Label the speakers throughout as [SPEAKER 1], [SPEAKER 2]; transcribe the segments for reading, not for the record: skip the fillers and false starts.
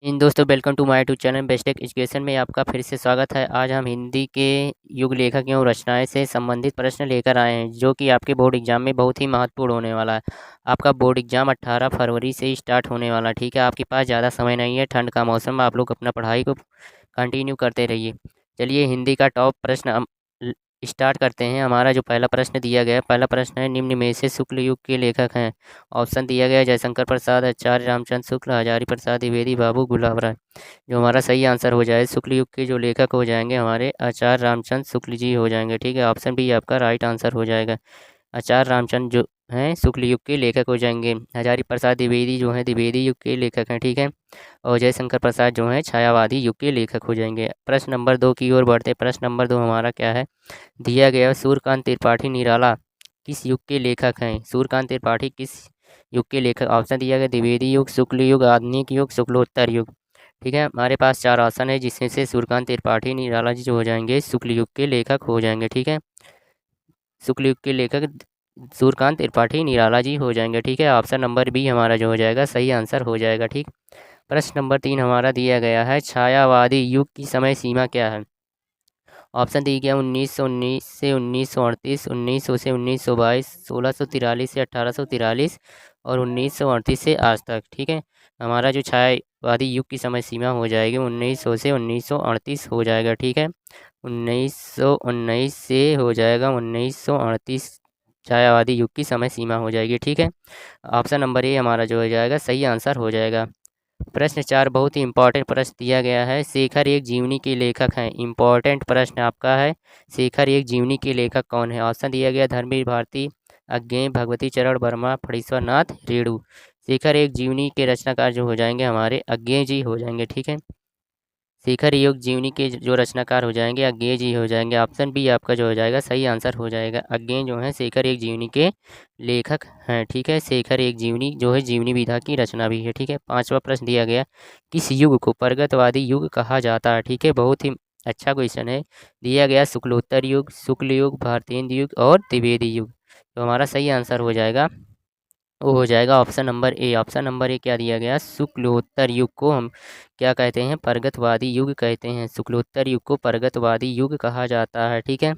[SPEAKER 1] इन दोस्तों welcome to my YouTube channel Bestech education में आपका फिर से स्वागत है। आज हम हिंदी के युग लेखक एवं रचनाएं से संबंधित प्रश्न लेकर आए हैं जो कि आपके बोर्ड एग्जाम में बहुत ही महत्वपूर्ण होने वाला है। आपका बोर्ड एग्जाम 18 फरवरी से ही स्टार्ट होने वाला है। ठीक है, आपके पास ज़्यादा समय नहीं है, ठंड का मौसम, आप लोग अपना पढ़ाई को कंटिन्यू करते रहिए। चलिए हिंदी का टॉप प्रश्न हम स्टार्ट करते हैं। हमारा जो पहला प्रश्न दिया गया है, पहला प्रश्न है, निम्न में से शुक्ल युग के लेखक हैं। ऑप्शन दिया गया है जयशंकर प्रसाद, आचार्य रामचंद्र शुक्ल, हजारी प्रसाद द्विवेदी, बाबू गुलाब राय। जो हमारा सही आंसर हो जाए, शुक्ल युग के जो लेखक हो जाएंगे हमारे आचार्य रामचंद्र शुक्ल जी हो जाएंगे। ठीक है, ऑप्शन बी आपका राइट आंसर हो जाएगा। आचार्य रामचंद्र जो हैं शुक्ल युग के लेखक हो जाएंगे। हजारी प्रसाद द्विवेदी जो हैं द्विवेदी युग के लेखक हैं। ठीक है, और जयशंकर प्रसाद जो हैं छायावादी युग के लेखक हो जाएंगे। प्रश्न नंबर 2 की ओर बढ़ते। प्रश्न नंबर 2 हमारा क्या है, दिया गया सूर्यकांत त्रिपाठी निराला किस युग के लेखक हैं। सूर्यकांत त्रिपाठी किस युग के लेखक। ऑप्शन दिया गया द्विवेदी युग, शुक्ल युग, आधुनिक युग, शुक्लोत्तर युग। ठीक है, हमारे पास 4 ऑप्शन है जिसमें से सूर्यकांत त्रिपाठी निराला जी जो हो जाएंगे शुक्ल युग के लेखक हो जाएंगे। ठीक है, शुक्ल युग के लेखक सूर्यकांत त्रिपाठी निराला जी हो जाएंगे। ठीक है, ऑप्शन नंबर बी हमारा जो हो जाएगा सही आंसर हो जाएगा। ठीक, प्रश्न नंबर 3 हमारा दिया गया है, छायावादी युग की समय सीमा क्या है। ऑप्शन दिए गया 1919 से 1938, 1900 से 1922, 1643 से 1843 और 1938 से आज तक। ठीक है, हमारा जो छायावादी युग की समय सीमा हो जाएगी 1900 से 1938 हो जाएगा। ठीक है, 1919 से हो जाएगा 1938 छायावादी युग की समय सीमा हो जाएगी। ठीक है, ऑप्शन नंबर ए हमारा जो हो जाएगा सही आंसर हो जाएगा। प्रश्न 4 बहुत ही इंपॉर्टेंट प्रश्न दिया गया है, शेखर एक जीवनी के लेखक हैं। इंपॉर्टेंट प्रश्न आपका है, शेखर एक जीवनी के लेखक कौन है। ऑप्शन दिया गया धर्मवीर भारती, अज्ञेय, भगवती चरण वर्मा, फणीश्वर नाथ रेणु। शेखर एक जीवनी के रचनाकार जो हो जाएंगे हमारे अज्ञेय जी हो जाएंगे। ठीक है, शेखर योग जीवनी के जो रचनाकार हो जाएंगे अज्ञेय जी हो जाएंगे। ऑप्शन बी आपका जो हो जाएगा सही आंसर हो जाएगा। अज्ञेय जो है शेखर एक जीवनी के लेखक हैं। ठीक है, शेखर एक जीवनी जो है जीवनी विधा की रचना भी है। ठीक है, 5वां प्रश्न दिया गया, किस युग को प्रगतवादी युग कहा जाता है। ठीक है, बहुत ही अच्छा क्वेश्चन है। दिया गया शुक्लोत्तर युग, शुक्ल युग, भारतेंदु युग और द्विवेदी युग। तो हमारा सही आंसर हो जाएगा वो हो जाएगा option number A. Option number A क्या दिया गया, शुक्लोत्तर युग को हम क्या कहते हैं, प्रगतवादी युग कहते हैं। शुक्लोत्तर युग को प्रगतवादी युग कहा जाता है। ठीक है,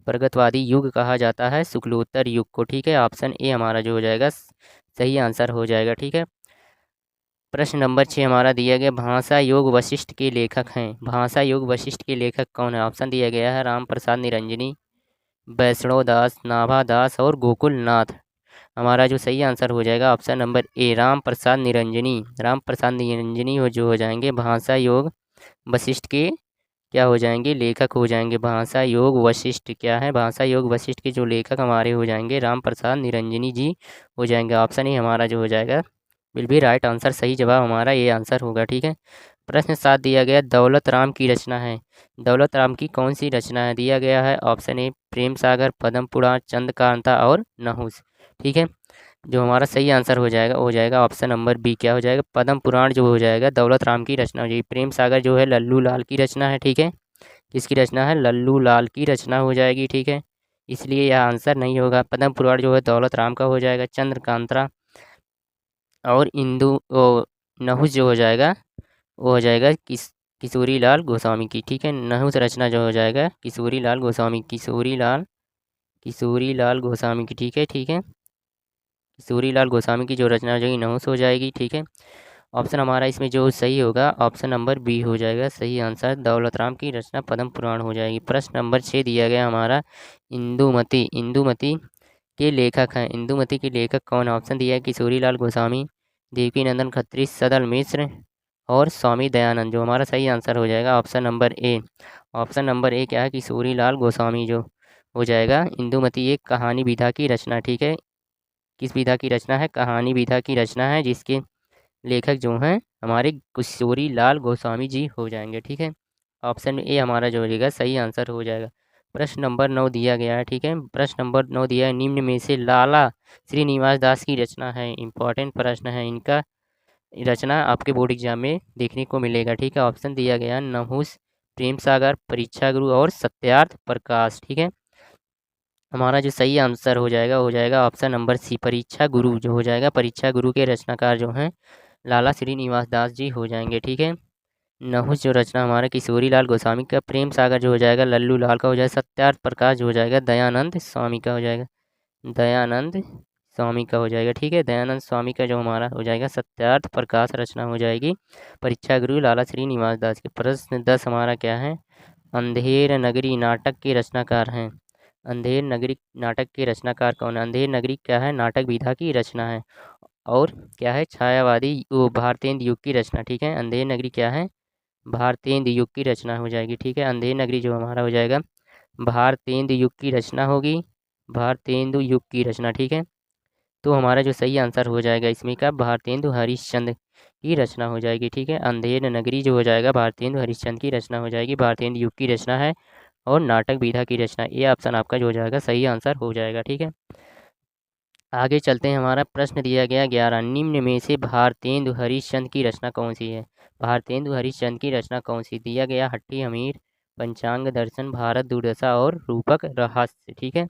[SPEAKER 1] प्रगतवादी युग कहा जाता है शुक्लोत्तर युग को। ठीक है, ऑप्शन ए हमारा जो हो जाएगा सही आंसर हो जाएगा। ठीक है, प्रश्न नंबर 6 हमारा दिया गया, भाषा योग वशिष्ठ के लेखक हैं। भाषा योग वशिष्ठ के लेखक कौन है। ऑप्शन दिया गया है राम प्रसाद निरंजनी, वैष्णव दास, नाभा दास और गोकुल नाथ। हमारा जो सही आंसर हो जाएगा option number A Ram Prasad Niranjani. Ram Prasad Niranjani हो जो हो जाएंगे भाषा योग वशिष्ठ के क्या हो जाएंगे, लेखक हो जाएंगे। भाषा योग वशिष्ठ क्या है, भाषा योग वशिष्ठ के जो लेखक हमारे हो जाएंगे राम प्रसाद निरंजनी जी हो जाएंगे। ऑप्शन ही हमारा जो हो जाएगा विल बी राइट आंसर, सही जवाब हमारा ये आंसर होगा। ठीक है, प्रश्न 7 दिया गया, दौलत राम की रचना है। दौलत राम की कौन सी रचना है। दिया गया है ऑप्शन ए प्रेम सागर, पद्म पुराण, चंद्रकांता और नहुस। ठीक है, जो हमारा सही आंसर हो जाएगा ऑप्शन नंबर बी क्या हो जाएगा, पद्म पुराण जो हो जाएगा दौलत राम की रचना हो जाएगी। प्रेम सागर जो है लल्लू लाल की रचना है। ठीक है, किसकी रचना है, लल्लू लाल की रचना हो जाएगी। ठीक है, इसलिए यह आंसर नहीं होगा। पद्म पुराण जो है दौलत राम का हो जाएगा। चंद्रकांता और इंदु नहुस जो हो जाएगा वो हो जाएगा किशोरी लाल गोस्वामी की। ठीक है, नहुस रचना जो हो जाएगा किशोरी लाल गोस्वामी, किशोरी लाल गोस्वामी की। ठीक है, ठीक है, सूरीलाल गोस्वामी की जो रचना हो जाएगी नहुस हो जाएगी। ठीक है, ऑप्शन हमारा इसमें जो सही होगा ऑप्शन नंबर बी हो जाएगा सही आंसर, दौलत राम की रचना पद्म पुराण हो जाएगी। प्रश्न नंबर 6 दिया गया हमारा, इंदुमती, इंदुमती के लेखक हैं। इंदुमती के लेखक कौन है। ऑप्शन दिया है किशोरीलाल गोस्वामी, देवकी नंदन खत्री, सदल मिश्र और स्वामी दयानंद। जो हमारा सही आंसर हो जाएगा option number A. Option number A क्या है, किशोरीलाल गोस्वामी जो हो जाएगा। इंदुमती एक कहानी विधा की रचना। ठीक है, किस विधा की रचना है, कहानी विधा की रचना है, जिसके लेखक जो हैं हमारे किशोरी लाल गोस्वामी जी हो जाएंगे। ठीक है, ऑप्शन ए हमारा जो हो जाएगा सही आंसर हो जाएगा। प्रश्न नंबर 9 दिया गया है। ठीक है, प्रश्न नंबर 9 दिया है, निम्न में से लाला श्रीनिवास दास की रचना है। इंपॉर्टेंट प्रश्न है, इनका रचना आपके बोर्ड एग्जाम में देखने को मिलेगा। ठीक है, ऑप्शन दिया गया नहुस, प्रेम सागर, परीक्षा गुरु और सत्यार्थ प्रकाश। ठीक है, हमारा जो सही आंसर हो जाएगा ऑप्शन नंबर सी परीक्षा गुरु जो हो जाएगा। परीक्षा गुरु के रचनाकार जो हैं लाला श्रीनिवास दास जी हो जाएंगे। ठीक है। नहुस जो रचना हमारा किशोरी लाल गोस्वामी का, प्रेम सागर जो हो जाएगा लल्लू लाल का हो जाएगा, सत्यार्थ प्रकाश जो हो जाएगा दयानंद स्वामी का हो जाएगा, दयानंद स्वामी का हो जाएगा। ठीक है। दयानंद स्वामी का जो हमारा हो जाएगा सत्यार्थ प्रकाश रचना हो जाएगी परीक्षा गुरु लाला श्रीनिवास दास के। प्रश्न 10 हमारा क्या है, अंधेर नगरी नाटक के रचनाकार हैं। अंधेर नगरी नाटक के रचनाकार कौन है? अंधेर नगरी क्या है, नाटक विधा की रचना है। और क्या है, छायावादी भारतेंद्र युग की रचना। ठीक है। अंधेर नगरी क्या है, भारतेंद्र युग की रचना हो जाएगी। ठीक है। अंधेर नगरी जो हमारा हो जाएगा भारतेंद्र युग की रचना होगी, भारतेंदु युग की रचना। ठीक है। तो हमारा जो सही आंसर हो जाएगा इसमें का भारतेंदु हरिश्चंद्र की रचना हो जाएगी। ठीक है। अंधेर नगरी जो हो जाएगा भारतेंदु हरिश्चंद्र की रचना हो जाएगी, भारतेंदु युग की रचना है और नाटक विधा की रचना। ये ऑप्शन आपका जो हो जाएगा सही आंसर हो जाएगा। ठीक है। आगे चलते हैं। हमारा प्रश्न दिया गया 11, निम्न में से भारतेंदु हरिश्चंद्र की रचना कौन सी है? भारतेंदु हरिश्चंद्र की रचना कौन सी? दिया गया हट्टी अमीर, पंचांग दर्शन, भारत दुर्दशा और रूपक रहस्य। ठीक है।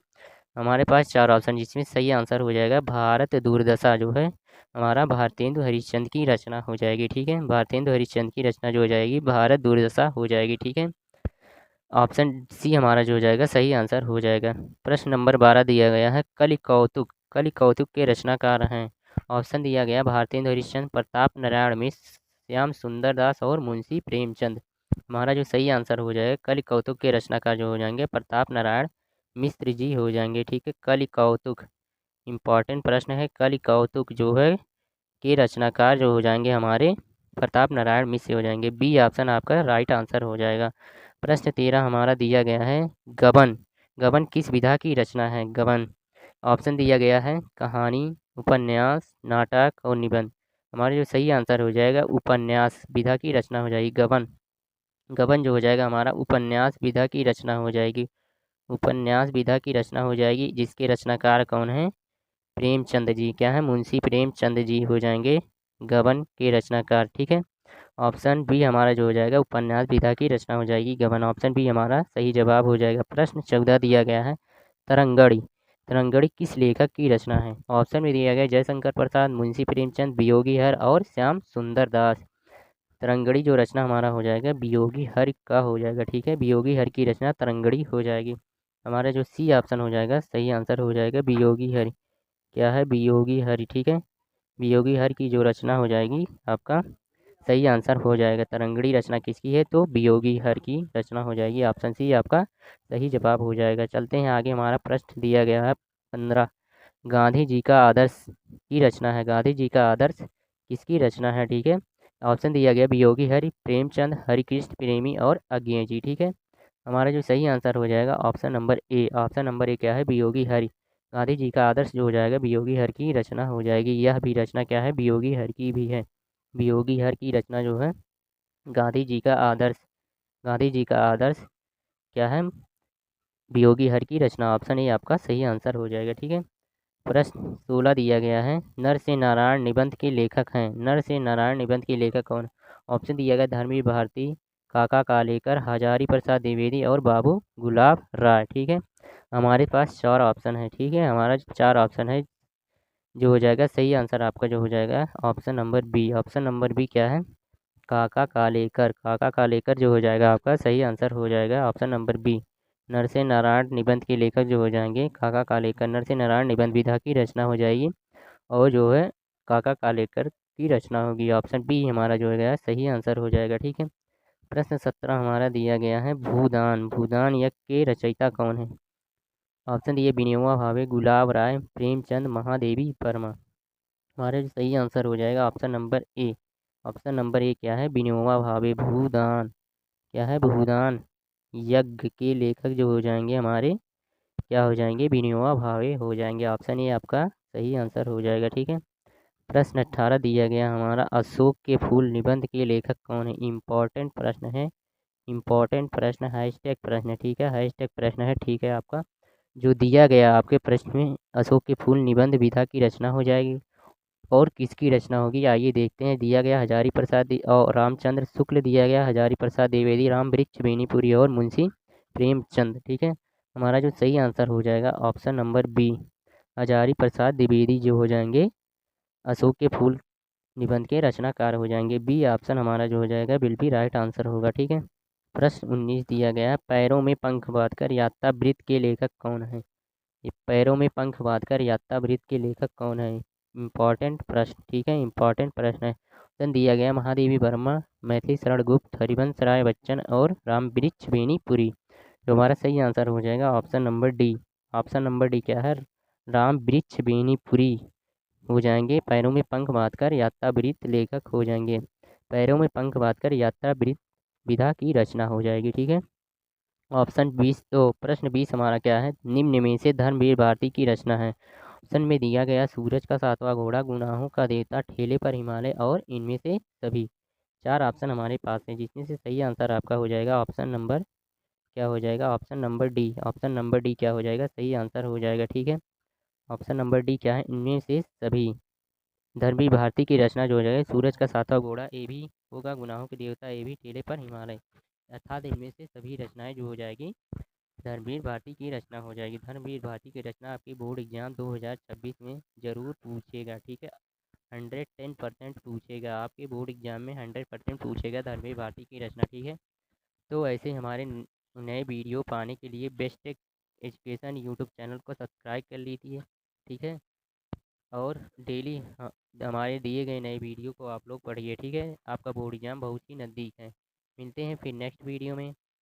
[SPEAKER 1] हमारे पास 4 ऑप्शन, जिसमें सही आंसर हो जाएगा भारत दुर्दशा जो है हमारा भारतेंदु हरिश्चंद्र की रचना हो जाएगी। ठीक है। भारतेंदु हरिश्चंद्र की रचना जो हो जाएगी भारत दुर्दशा हो जाएगी। ठीक है। ऑप्शन सी हमारा जो हो जाएगा सही आंसर हो जाएगा। प्रश्न नंबर 12 दिया गया है, कलि कौतुक, कलि कौतुक के रचनाकार हैं। ऑप्शन दिया गया भारतेंदु हरिश्चंद्र, प्रताप नारायण मिश्र, श्याम सुंदर दास और मुंशी प्रेमचंद। हमारा जो सही आंसर हो जाएगा कलि कौतुक के रचनाकार जो हो जाएंगे प्रताप नारायण मिश्र जी हो जाएंगे। ठीक है। कलि कौतुक इम्पॉर्टेंट प्रश्न है। कलि कौतुक जो है के रचनाकार जो हो जाएंगे हमारे प्रताप नारायण मिश्र हो जाएंगे। बी ऑप्शन आपका राइट आंसर हो जाएगा। प्रश्न 13 हमारा दिया गया है, गबन, गबन किस विधा की रचना है? गबन ऑप्शन दिया गया है कहानी, उपन्यास, नाटक और निबंध। हमारा जो सही आंसर हो जाएगा उपन्यास विधा की रचना हो जाएगी। गबन, गबन जो हो जाएगा हमारा उपन्यास विधा की रचना हो जाएगी, उपन्यास विधा की रचना हो जाएगी, जिसके रचनाकार कौन है? प्रेमचंद जी। क्या है? मुंशी प्रेमचंद जी हो जाएंगे गबन के रचनाकार। ठीक है। ऑप्शन बी हमारा जो हो जाएगा उपन्यास विधा की रचना हो जाएगी गबन। ऑप्शन बी हमारा सही जवाब हो जाएगा। प्रश्न 14 दिया गया है, तरंगड़ी, तरंगड़ी किस लेखक की रचना है? ऑप्शन में दिया गया जयशंकर प्रसाद, मुंशी प्रेमचंद, वियोगी हर और श्याम सुंदर दास। तरंगड़ी जो रचना हमारा हो जाएगा वियोगी हर का हो जाएगा। ठीक है। वियोगी हर की रचना तरंगड़ी हो जाएगी। हमारा जो सी ऑप्शन हो जाएगा सही आंसर हो जाएगा वियोगी हरि। क्या है? वियोगी हरि। ठीक है। वियोगी हर की जो रचना हो जाएगी आपका सही आंसर हो जाएगा। तरंगड़ी रचना किसकी है? तो वियोगी हर की रचना हो जाएगी। ऑप्शन सी आपका सही जवाब हो जाएगा। चलते हैं आगे। हमारा प्रश्न दिया गया है 15, गांधी जी का आदर्श की रचना है। गांधी जी का आदर्श किसकी रचना है? ठीक है। ऑप्शन दिया गया वियोगी हरि, प्रेमचंद, हरिकृष्ण प्रेमी और अज्ञे जी। ठीक है। हमारा जो सही आंसर हो जाएगा option number A. Option number A क्या है? वियोगी हरि। गांधी जी का आदर्श जो हो जाएगा वियोगी हर की रचना हो जाएगी। यह भी रचना क्या है? वियोगी हर की भी है। वियोगी हर की रचना जो है गांधी जी का आदर्श, गांधी जी का आदर्श क्या है? वियोगी हर की रचना। ऑप्शन ए आपका सही आंसर हो जाएगा। ठीक है। प्रश्न 16 दिया गया है, नर से नारायण निबंध के लेखक हैं। नर से नारायण निबंध के लेखक कौन? ऑप्शन दिया गया धर्मवीर भारती, काका कालेकर, हजारी प्रसाद द्विवेदी और बाबू गुलाब राय। ठीक है। हमारे पास 4 ऑप्शन है। ठीक है। हमारा 4 ऑप्शन है जो हो जाएगा सही आंसर आपका जो हो जाएगा option number B. Option number B क्या है? काका कालेकर। काका कालेकर जो हो जाएगा आपका सही आंसर हो जाएगा ऑप्शन नंबर बी। नर से नारायण निबंध के लेखक जो हो जाएंगे काका कालेकर। नर से नारायण निबंध विधा की रचना हो जाएगी और जो है काका कालेकर की रचना होगी। ऑप्शन बी हमारा जो है गया सही आंसर हो जाएगा। ठीक है। प्रश्न 17 हमारा दिया गया है, भूदान, भूदान यज्ञ के रचयिता कौन है? ऑप्शन दिए विनोबा भावे, गुलाब राय, प्रेमचंद, महादेवी वर्मा। हमारा जो सही आंसर हो जाएगा option number A. Option number A क्या है? विनोबा भावे। भूदान क्या है? भूदान यज्ञ के लेखक जो हो जाएंगे हमारे क्या हो जाएंगे? विनोबा भावे हो जाएंगे। ऑप्शन ए आपका सही आंसर हो जाएगा। ठीक है। प्रश्न 18 दिया गया हमारा, अशोक के फूल निबंध के लेखक कौन है? इम्पोर्टेंट प्रश्न है, इम्पोर्टेंट प्रश्न, हैशटैग प्रश्न है। ठीक है। हैशटैग प्रश्न है। ठीक है। आपका जो दिया गया आपके प्रश्न में अशोक के फूल निबंध विधा की रचना हो जाएगी और किसकी रचना होगी आइए देखते हैं। दिया गया हजारी प्रसाद और रामचंद्र शुक्ल, दिया गया हजारी प्रसाद द्विवेदी, राम वृक्ष बेनीपुरी और मुंशी प्रेमचंद। ठीक है। हमारा जो सही आंसर हो जाएगा option number B, Hazari Prasad Dwivedi जो हो जाएंगे अशोक के फूल निबंध के रचनाकार हो जाएंगे। बी ऑप्शन हमारा जो हो जाएगा बिल्कुल राइट आंसर होगा। ठीक है। प्रश्न 19 दिया गया है, पैरों में पंख बांधकर यात्रावृत्त के लेखक कौन है। ये पैरों में पंख बांधकर यात्रावृत्त के लेखक कौन है। इम्पॉर्टेंट प्रश्न। ठीक है, इम्पॉर्टेंट प्रश्न है। ऑप्शन दिया गया महादेवी वर्मा, मैथिली शरण गुप्त, हरिवंश राय बच्चन और रामवृक्ष बेनीपुरी। जो हमारा सही आंसर हो जाएगा option number D. Option number D क्या है, रामवृक्ष बेनीपुरी हो जाएंगे। पैरों में पंख बांधकर यात्रावृत्त लेखक हो जाएंगे। पैरों में पंख बांधकर यात्रावृत्त विधा की रचना हो जाएगी। ठीक है। ऑप्शन 20 तो प्रश्न 20 हमारा क्या है, निम्न में से धर्मवीर भारती की रचना है। ऑप्शन में दिया गया सूरज का सातवां घोड़ा, गुनाहों का देवता, ठेले पर हिमालय और इनमें से सभी। चार ऑप्शन हमारे पास हैं जिसमें से सही आंसर आपका हो जाएगा ऑप्शन नंबर क्या हो जाएगा, option number D. Option number D क्या हो जाएगा, सही आंसर हो जाएगा। ठीक है। ऑप्शन नंबर डी क्या है, इनमें से सभी। धर्मवीर भारती की रचना जो हो जाएगी, सूरज का सातवां घोड़ा ए भी होगा, गुनाहों के देवता ए भी, ठेले पर हिमालय, अर्थात इनमें से सभी रचनाएं जो हो जाएगी धर्मवीर भारती की रचना हो जाएगी। धर्मवीर भारती की रचना आपकी बोर्ड एग्जाम 2026 में ज़रूर पूछेगा। ठीक है। 110% पूछेगा आपके बोर्ड एग्जाम में, 100% पूछेगा धर्मवीर भारती की रचना। ठीक है। तो ऐसे हमारे नए वीडियो पाने के लिए बेस्ट एजुकेशन यूट्यूब चैनल को सब्सक्राइब कर लीजिए। ठीक है। और डेली हमारे दिए गए नए वीडियो को आप लोग पढ़िए। ठीक है। आपका बोर्ड एग्जाम बहुत ही नज़दीक है। मिलते हैं फिर नेक्स्ट वीडियो में।